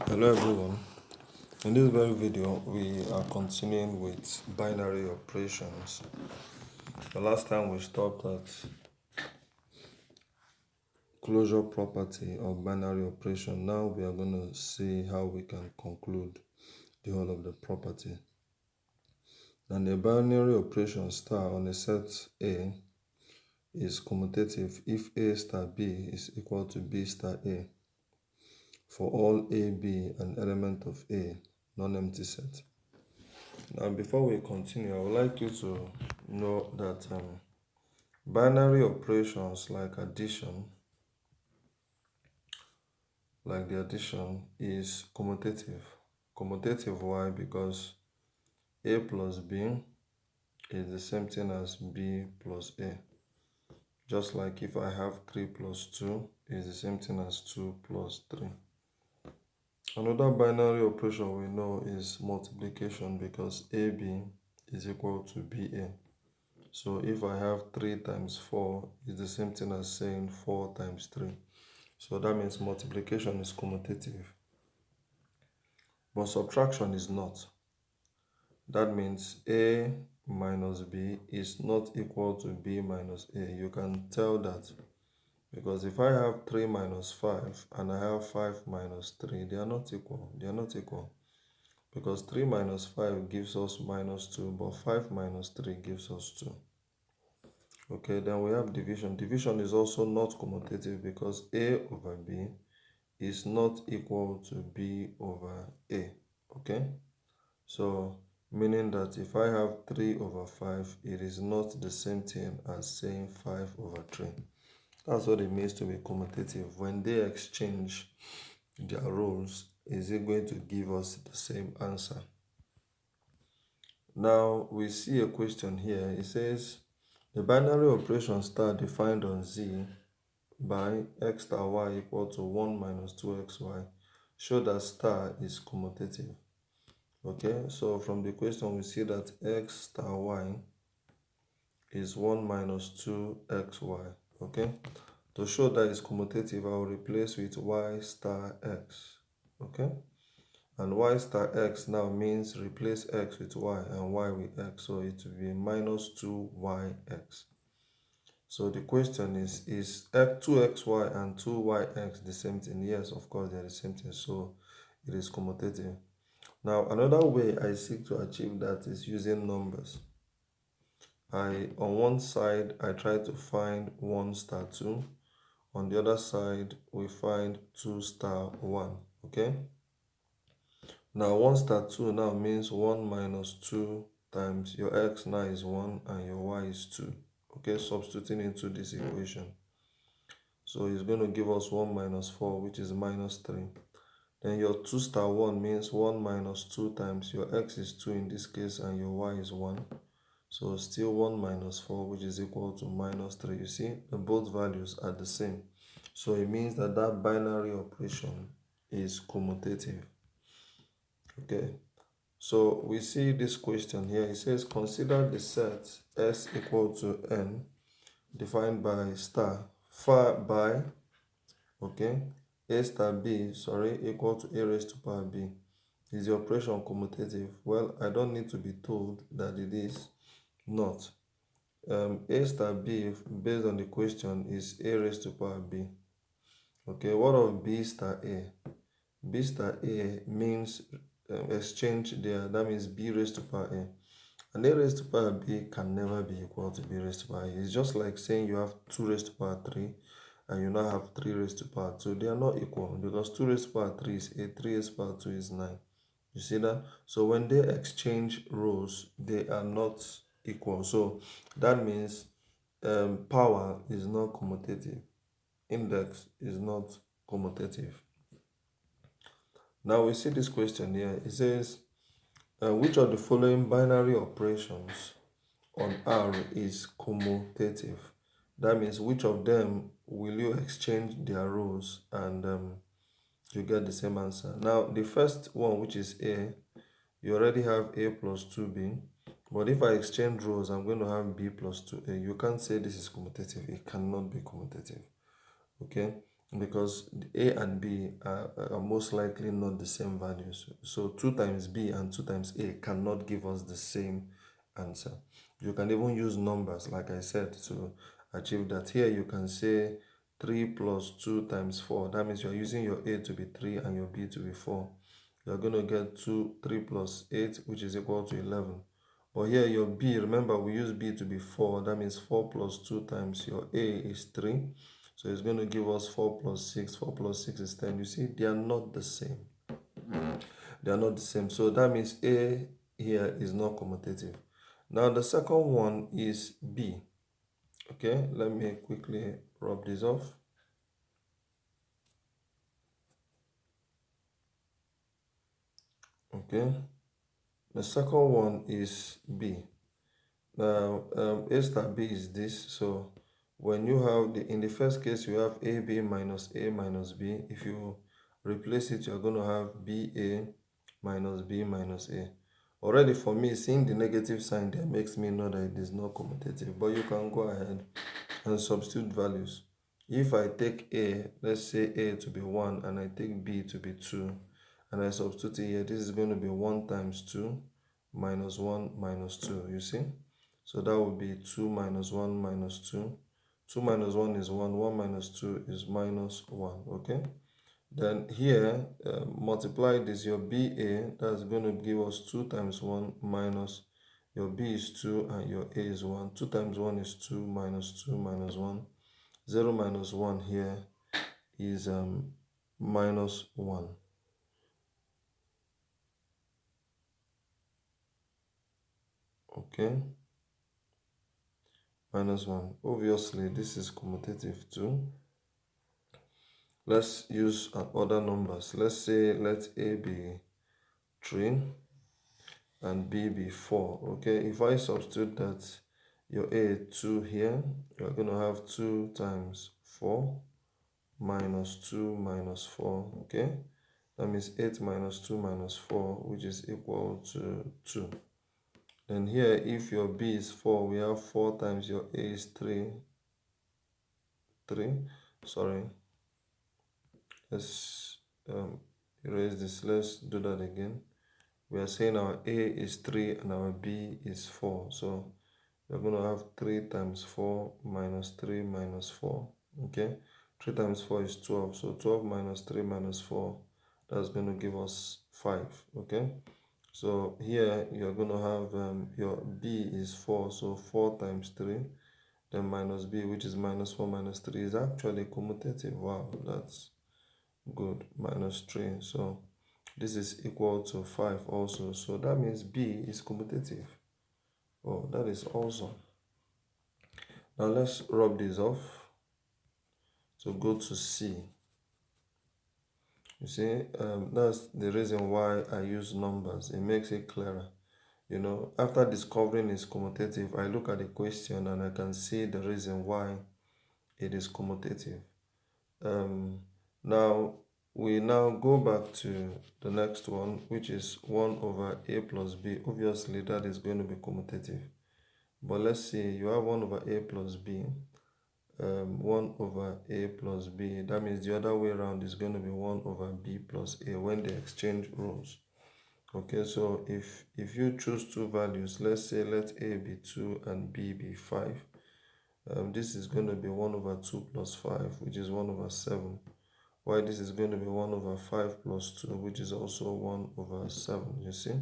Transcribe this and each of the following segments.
Hello everyone. In this very video, we are continuing with binary operations. The last time we stopped at closure property of binary operation. Now we are going to see how we can conclude the whole of the property. And a binary operation star on a set A is commutative if A star B is equal to B star A for all A, B, an element of A, non-empty set. Now, before we continue, I would like you to know that binary operations like addition, like the addition, is commutative. Commutative, why? Because A plus B is the same thing as B plus A. Just like if I have 3 plus 2 is the same thing as 2 plus 3. Another binary operation we know is multiplication because AB is equal to BA. So if I have 3 times 4, it's the same thing as saying 4 times 3. So that means multiplication is commutative. But subtraction is not. That means A minus B is not equal to B minus A. You can tell that because if I have 3 minus 5 and I have 5 minus 3, they are not equal. They are not equal. Because 3 minus 5 gives us minus 2, but 5 minus 3 gives us 2. Okay, then we have division. Division is also not commutative because A over B is not equal to B over A. Okay, so meaning that if I have 3 over 5, it is not the same thing as saying 5 over 3. That's what it means to be commutative. When they exchange their roles, is it going to give us the same answer? Now we see a question here. It says the binary operation star defined on Z by x star y equal to 1 minus 2xy show that star is commutative. Okay, so from the question we see that x star y is 1 minus 2xy. Okay, to show that it's commutative, I will replace with y star x. Okay, and y star x now means replace x with y and y with x, so it will be minus 2yx. So the question is 2xy and 2yx the same thing? Yes, of course, they're the same thing. So it is commutative. Now, another way I seek to achieve that is using numbers. On one side, I try to find 1 star 2. On the other side, we find 2 star 1. Okay? Now, 1 star 2 now means 1 minus 2 times your x now is 1 and your y is 2. Okay, substituting into this equation. So it's going to give us 1 minus 4, which is minus 3. Then your 2 star 1 means 1 minus 2 times your x is 2 in this case and your y is 1. So still 1 minus 4, which is equal to minus 3. You see, both values are the same. So it means that that binary operation is commutative. Okay. So we see this question here. It says consider the set S equal to n defined by star far by, okay, a star b, equal to a raised to power b. Is the operation commutative? Well, I don't need to be told that it is not. A star b, based on the question, is a raised to power b. Okay, what of b star a? B star a means exchange there. That means b raised to power a. And a raised to power b can never be equal to b raised to power a. It's just like saying you have 2 raised to power 3 and you now have 3 raised to power 2. They are not equal because 2 raised to power 3 is 8, 3 raised to power 2 is 9. You see that? So when they exchange rows, they are not equal. So that means power is not commutative. Index is not commutative. Now we see this question here. It says, which of the following binary operations on R is commutative? That means which of them will you exchange their rows and you get the same answer. Now the first one, which is A, you already have A plus 2B. But if I exchange rows, I'm going to have B plus 2A. You can't say this is commutative. It cannot be commutative. Okay. because A and B are most likely not the same values. So 2 times B and 2 times A cannot give us the same answer. You can even use numbers, like I said, to achieve that. Here you can say 3 plus 2 times 4. That means you're using your A to be 3 and your B to be 4. You're going to get 3 plus 8, which is equal to 11. But here your B, remember we use B to be 4. That means 4 plus 2 times your A is 3. So it's going to give us 4 plus 6. 4 plus 6 is 10. You see, they are not the same. They are not the same. So that means A here is not commutative. Now the second one is B. Okay, let me quickly rub this off. Okay, the second one is B. Now A star B is this. So when you have in the first case you have AB minus A minus B. If you replace it, you're going to have BA minus B minus A. Already for me, seeing the negative sign there makes me know that it is not commutative. But you can go ahead and substitute values. If I take A, let's say A to be 1 and I take B to be 2, and I substitute here, this is going to be 1 times 2 minus 1 minus 2, you see? So that would be 2 minus 1 minus 2. 2 minus 1 is 1, 1 minus 2 is minus 1, okay? Then here, multiply this, your BA, that's going to give us 2 times 1 minus your B is 2 and your A is 1. 2 times 1 is 2 minus 2 minus 1. 0 minus 1 here is minus 1. Okay. Minus 1. Obviously, this is commutative too. Let's use other numbers. Let's say let A be 3 and B be 4. Okay, if I substitute that your A 2 here, you're going to have 2 times 4 minus 2 minus 4. Okay, that means 8 minus 2 minus 4, which is equal to 2. Then here, if your B is 4, we have 4 times your A is 3. Sorry. Let's erase this. Let's do that again. We are saying our A is 3 and our B is 4. So we're going to have 3 times 4 minus 3 minus 4. Okay. 3 times 4 is 12. So 12 minus 3 minus 4, that's going to give us 5. Okay. So here you're going to have your B is 4. So 4 times 3. Then minus B, which is minus 4 minus 3, is actually commutative. Wow, that's good. Minus 3. So this is equal to 5 also. So that means B is commutative. Oh, that is awesome. Now let's rub this off. So go to C. You see, that's the reason why I use numbers. It makes it clearer. You know, after discovering it's commutative, I look at the question and I can see the reason why it is commutative. Now we now go back to the next one, which is 1 over A plus B. Obviously, that is going to be commutative. But let's see, you have 1 over A plus B. 1 over A plus B. That means the other way around is going to be 1 over B plus A when they exchange rows. Okay, so if you choose two values, let's say let A be 2 and B be 5. This is going to be 1 over 2 plus 5, which is 1 over 7. While this is going to be 1 over 5 plus 2, which is also 1 over 7, you see?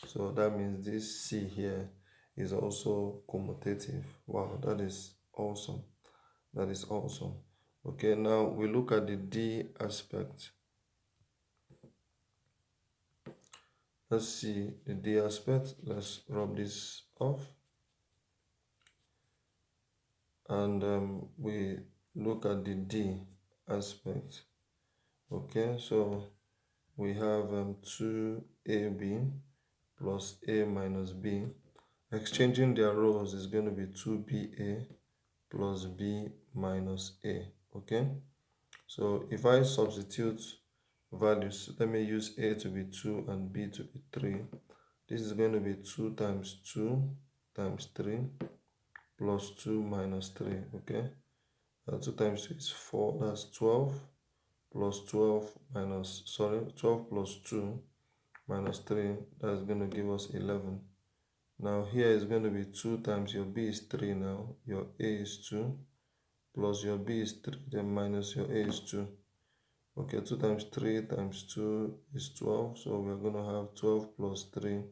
So that means this C here is also commutative. Wow, that is awesome. That is awesome. Okay, now we look at the D aspect. Let's see the D aspect. Let's rub this off. And we look at the D aspect. Okay, so we have 2AB plus A minus B. Exchanging their rows is going to be 2BA plus B minus A. Okay, so if I substitute values, let me use A to be 2 and B to be 3. This is going to be 2 times 2 times 3 plus 2 minus 3. Okay, 2 times 2 is 4, that's 12. plus 12 minus, 12 plus 2 minus 3, that's going to give us 11. Now here is going to be 2 times your b is 3 now, your a is 2, plus your b is 3, then minus your a is 2. Okay, 2 times 3 times 2 is 12, so we're going to have 12 plus 3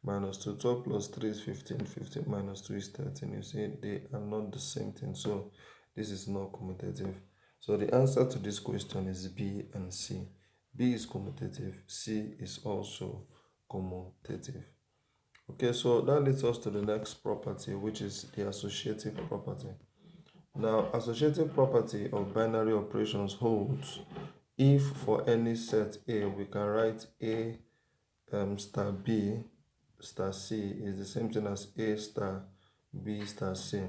minus 2. 12 plus 3 is 15, 15 minus 2 is 13. You see, they are not the same thing, so this is not commutative. So the answer to this question is B and C. B is commutative, C is also commutative. Okay, so that leads us to the next property, which is the associative property. Now, associative property of binary operations holds if for any set A, we can write A star B star C is the same thing as A star B star C.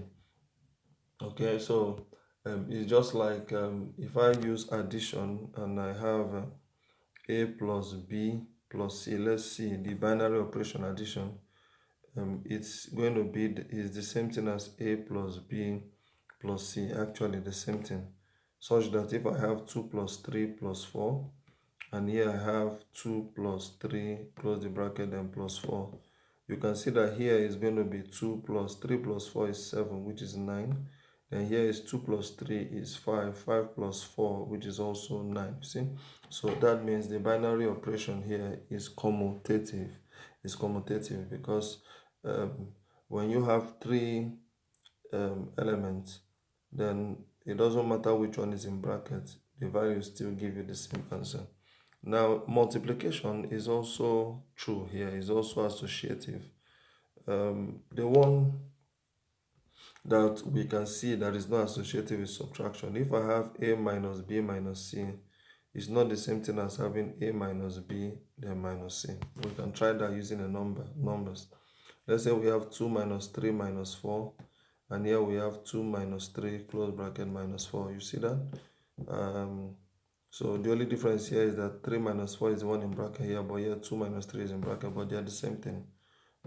Okay, so it's just like if I use addition and I have A plus B plus C, let's see the binary operation addition. It's going to be is the same thing as A plus B plus C, actually the same thing, such that if I have 2 plus 3 plus 4, and here I have 2 plus 3, close the bracket, then plus 4, you can see that here is going to be 2 plus 3 plus 4 is 7, which is 9. Then here is 2 plus 3 is 5, 5 plus 4, which is also 9, see? So that means the binary operation here is commutative. It's commutative because when you have 3 elements, then it doesn't matter which one is in brackets, the values still give you the same answer. Now, multiplication is also true here, is also associative. The one that we can see that is not associative is subtraction. If I have A minus B minus C, it's not the same thing as having A minus B then minus C. We can try that using a numbers. Let's say we have 2 minus 3 minus 4, and here we have 2 minus 3, close bracket, minus 4. You see that? So the only difference here is that 3 minus 4 is the one in bracket here, but here 2 minus 3 is in bracket, but they are the same thing.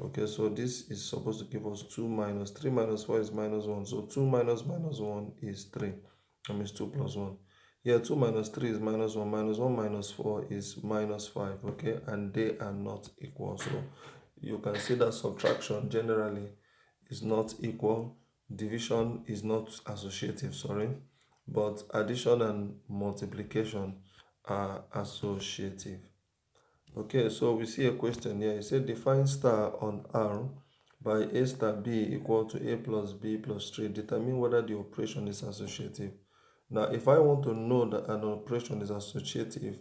Okay, so this is supposed to give us 2 minus 3 minus 4 is minus 1. So 2 minus minus 1 is 3. That means 2 plus 1. Here 2 minus 3 is minus 1. Minus 1 minus 4 is minus 5. Okay, and they are not equal. So you can see that subtraction generally is not equal. Division is not associative, sorry. But addition and multiplication are associative. Okay, so we see a question here. It said define star on R by A star B equal to A plus B plus 3. Determine whether the operation is associative. Now, if I want to know that an operation is associative,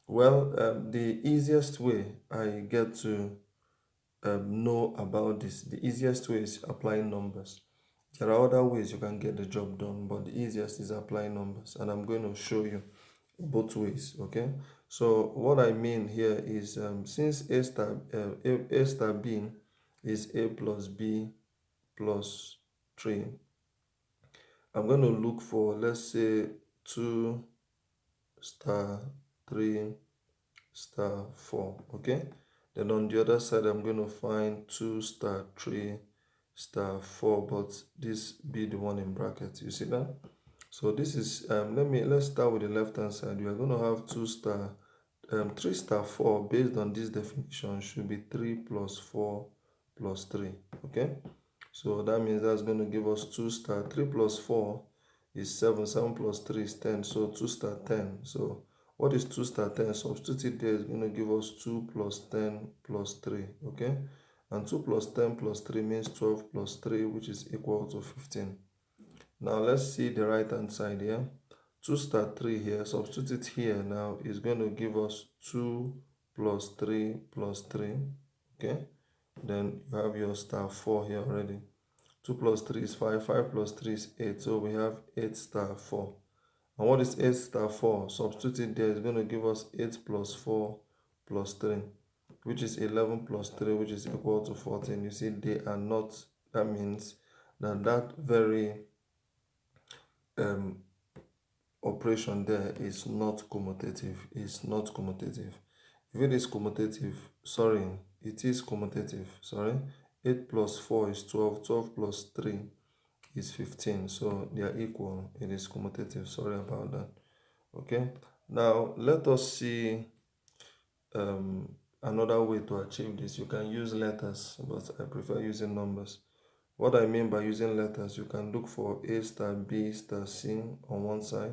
well, the easiest way I get to know about this, the easiest way is applying numbers. There are other ways you can get the job done, but the easiest is applying numbers, and I'm going to show you both ways. Okay, so what I mean here is since A star B is A plus B plus 3, I'm going to look for, let's say, 2 star 3 star 4. Okay, then on the other side I'm going to find 2 star 3 star 4, but this be the one in bracket. You see that? So this is let's start with the left hand side. We are going to have 2 star 3 star 4 based on this definition should be 3 plus 4 plus 3. Okay, so that means that's going to give us 2 star 3 plus 4 is 7, 7 plus 3 is 10, so 2 star 10. So what is 2 star 10? Substitute it there is going to give us 2 plus 10 plus 3. Okay, and 2 plus 10 plus 3 means 12 plus 3, which is equal to 15. Now let's see the right hand side here. 2 star 3 here, substitute it here now is going to give us 2 plus 3 plus 3. Okay, then you have your star 4 here already. 2 plus 3 is 5, 5 plus 3 is 8, so we have 8 star 4. And what is 8 star 4? Substitute it there is going to give us 8 plus 4 plus 3, which is 11 plus 3, which is equal to 14. You see, they are not, that means that very operation there is not commutative. It's not commutative. If it is commutative, sorry, it is commutative, sorry. 8 plus 4 is 12, 12 plus 3 is 15, so they are equal. It is commutative, sorry about that. Okay, Now let us see another way to achieve this. You can use letters, but I prefer using numbers. What I mean by using letters, you can look for A star B star C on one side,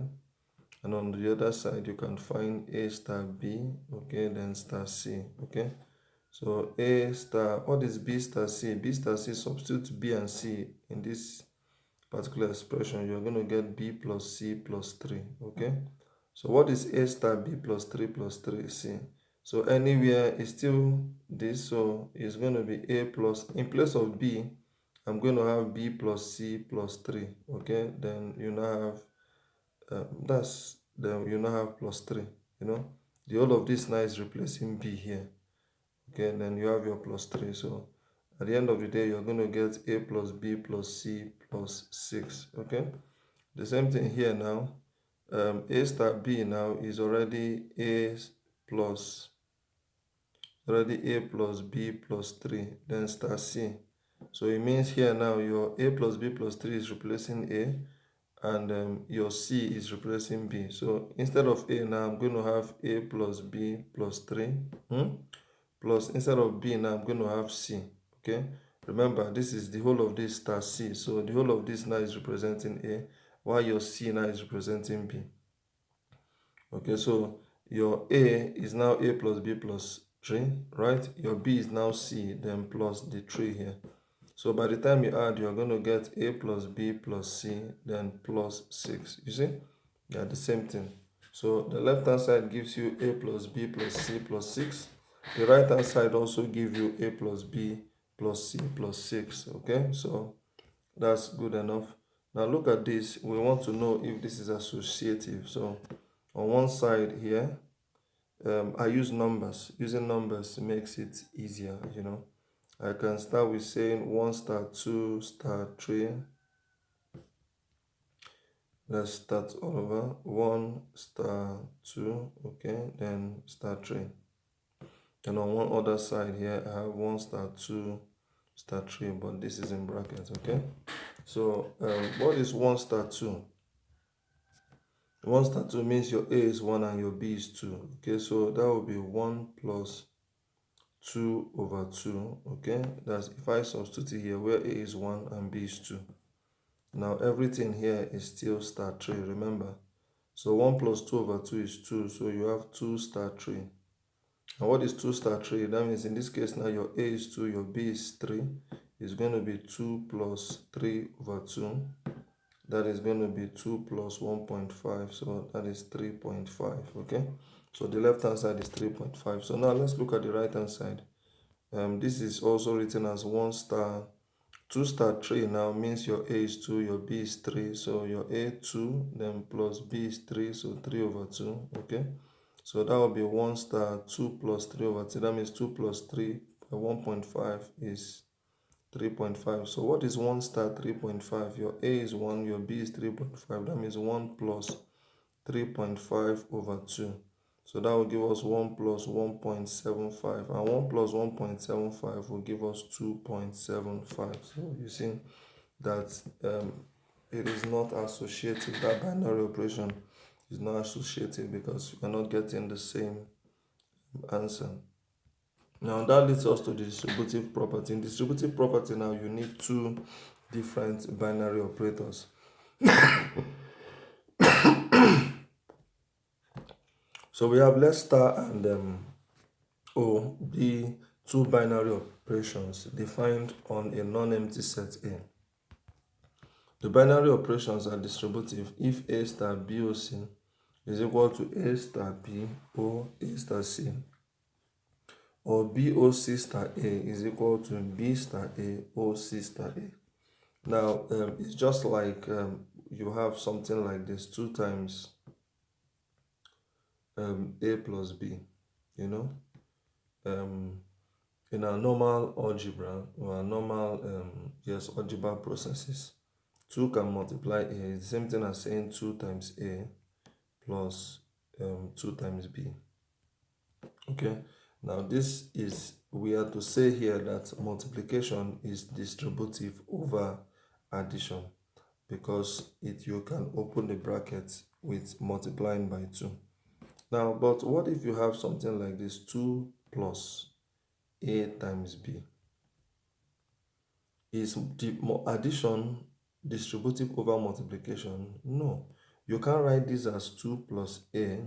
and on the other side you can find A star B, okay, then star C, okay. So A star, what is B star C? B star C, substitute B and C in this particular expression, you're going to get B plus C plus 3, okay. So what is A star B plus 3 plus 3 C? So anywhere is still this, so it's going to be A plus, in place of B, I'm going to have B plus C plus 3, okay. Then you now have, then you now have plus 3, you know. The whole of this now is replacing B here, okay. Then you have your plus 3, so at the end of the day, you're going to get A plus B plus C plus 6, okay. The same thing here now. A star B now is already plus B plus 3, then star C. So it means here now your A plus B plus 3 is replacing A, and your C is replacing B. So instead of A now, I'm going to have A plus B plus 3. Plus, instead of B now, I'm going to have C. Okay. Remember, this is the whole of this star C. So the whole of this now is representing A, while your C now is representing B. Okay, so your A is now A plus B plus 3, right? Your B is now C, then plus the 3 here. So by the time you add, you're going to get A plus B plus C, then plus 6. You see? They are the same thing. So the left-hand side gives you A plus B plus C plus 6. The right-hand side also gives you A plus B plus C plus 6. Okay? So that's good enough. Now look at this. We want to know if this is associative. So on one side here, I use numbers. Using numbers makes it easier, you know. I can start with saying 1 star 2 star 3. Let's start all over. 1 star 2, okay, then star 3. And on one other side here, I have 1 star 2 star 3, but this is in brackets, okay. So what is 1 star 2? 1 star 2 means your A is 1 and your B is 2, okay. So that will be 1 plus 2 over 2, okay. That's if I substitute here where A is 1 and B is 2. Now everything here is still star 3, remember. So 1 plus 2 over 2 is 2, so you have 2 star 3. And what is 2 star 3? That means in this case now your A is 2, your B is 3. It's going to be 2 plus 3 over 2. That is going to be 2 plus 1.5, so that is 3.5, okay. So the left hand side is 3.5. So now let's look at the right hand side. This is also written as 1 star 2 star 3 now means your A is 2, your B is 3, so your A 2, then plus B is 3, so 3 over 2, okay. So that will be 1 star 2 plus 3 over 2, that means 2 plus 3 by 1.5 is 3.5. So what is 1 star 3.5? Your A is 1, your B is 3.5, that means 1 plus 3.5 over 2. So that will give us 1 plus 1.75, and 1 plus 1.75 will give us 2.75. So you see that it is not associative. That binary operation is not associative because we are not getting the same answer. Now that leads us to the distributive property. In distributive property now you need two different binary operators. So we have let star and O be two binary operations defined on a non-empty set A. The binary operations are distributive if A star BOC is equal to A star B or A star C, or BOC star A is equal to B star A or C star A. Now, it's just like you have something like this 2 times A plus B, you know. In our normal algebra or our normal algebra processes, 2 can multiply A. It's the same thing as saying 2 times A plus 2 times B. Okay, now this is, we are to say here that multiplication is distributive over addition because you can open the bracket with multiplying by 2. Now, but what if you have something like this, 2 plus A times B? Is the addition distributive over multiplication? No. You can write this as 2 plus A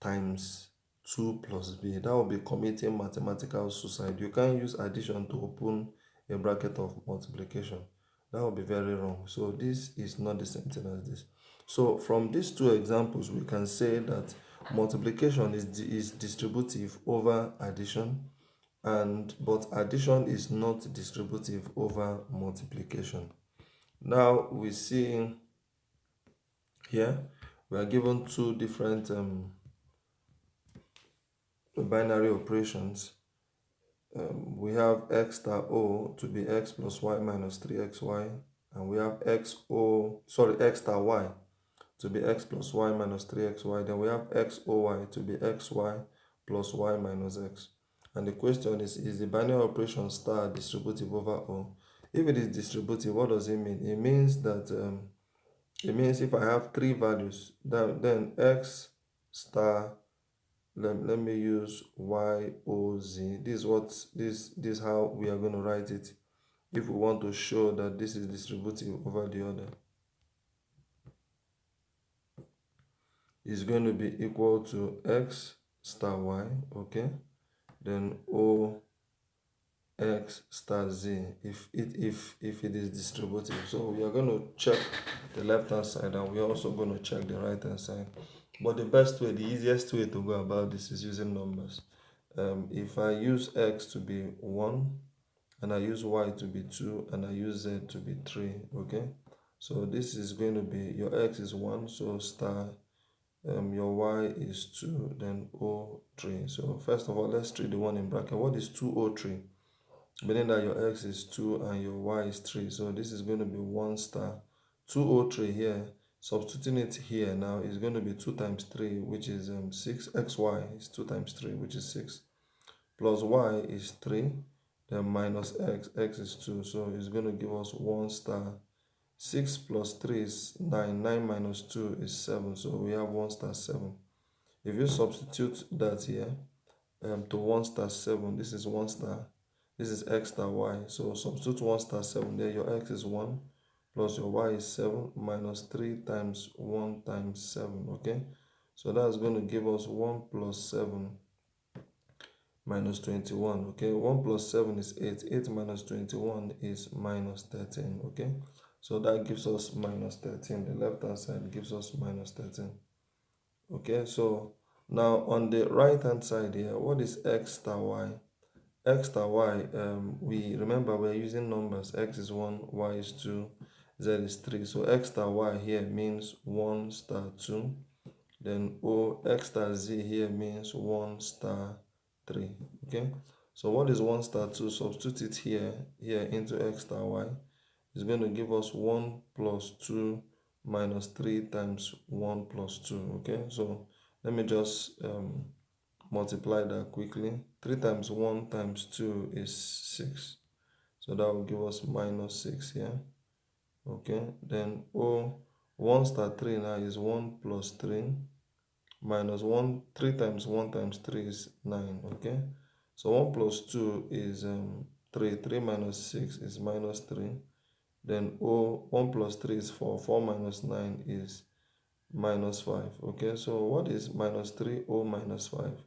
times 2 plus B. That will be committing mathematical suicide. You can't use addition to open a bracket of multiplication. That will be very wrong. So this is not the same thing as this. So from these two examples, we can say that multiplication is distributive over addition, but addition is not distributive over multiplication. Now we see here we are given two different binary operations. We have x star o to be x plus y minus 3xy, and we have x star y to be x plus y minus 3xy. Then we have xoy to be xy plus y minus x. And the question is the binary operation star distributive over O? If it is distributive, what does it mean? It means that if I have three values, then x star, let me use y o z. This is how we are going to write it if we want to show that this is distributive over the other. Is going to be equal to x star y, okay, then o x star z if it is distributive. So we are going to check the left hand side, and we are also going to check the right hand side. But the easiest way to go about this is using numbers. If I use x to be 1, and I use y to be 2, and I use z to be 3, okay, so this is going to be, your x is 1, so star, your y is 2, then o 3. So first of all, let's treat the one in bracket. What is 203? Meaning that your x is 2 and your y is 3. So this is going to be 1 star 203 here. Substituting it here now is going to be 2 times 3, which is 6. Xy is 2 times 3, which is 6. Plus y is 3. Then minus x is 2. So it's going to give us 1 star 6 plus 3 is 9. 9 minus 2 is 7. So we have 1 star 7. If you substitute that here to 1 star 7, this is 1 star. This is x star y. So substitute 1 star 7 there. Your x is 1 plus your y is 7 minus 3 times 1 times 7. Okay. So that's going to give us 1 plus 7 minus 21. Okay. 1 plus 7 is 8. 8 minus 21 is minus 13. Okay. So that gives us minus 13. The left hand side gives us minus 13. Okay. So now on the right hand side here, what is x star y? X star y, we remember we're using numbers. X is 1, y is 2, z is 3. So x star y here means 1 star 2. Then x star z here means 1 star 3. Okay. So what is 1 star 2? Substitute it here into x star y. It's going to give us 1 plus 2 minus 3 times 1 plus 2. Okay. So let me just multiply that quickly. 3 times 1 times 2 is 6. So that will give us minus 6 here. Okay. Then 1 star 3 now is 1 plus 3 minus 1. 3 times 1 times 3 is 9. Okay. So 1 plus 2 is 3. 3 minus 6 is minus 3. Then 1 plus 3 is 4. 4 minus 9 is minus 5. Okay. So what is minus 3? Minus 5.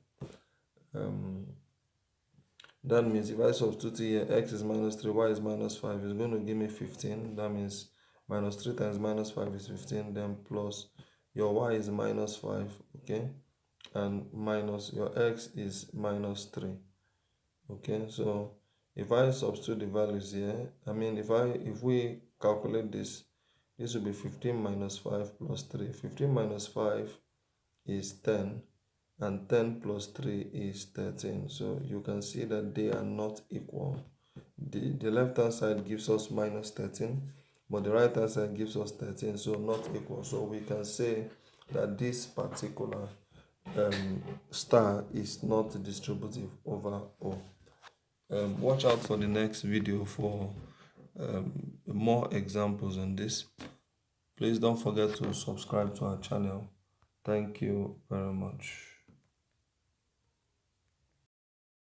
That means if I substitute here, x is minus 3, y is minus 5, it's going to give me 15. That means minus 3 times minus 5 is 15. Then plus your y is minus 5, okay, and minus your x is minus 3. Okay, so if I substitute the values here, if we calculate this will be 15 minus 5 plus 3. 15 minus 5 is 10, and 10 plus 3 is 13. So you can see that they are not equal. The left hand side gives us minus 13, but the right hand side gives us 13, so not equal. So we can say that this particular star is not distributive over O. Watch out for the next video for more examples on this. Please don't forget to subscribe to our channel. Thank you very much.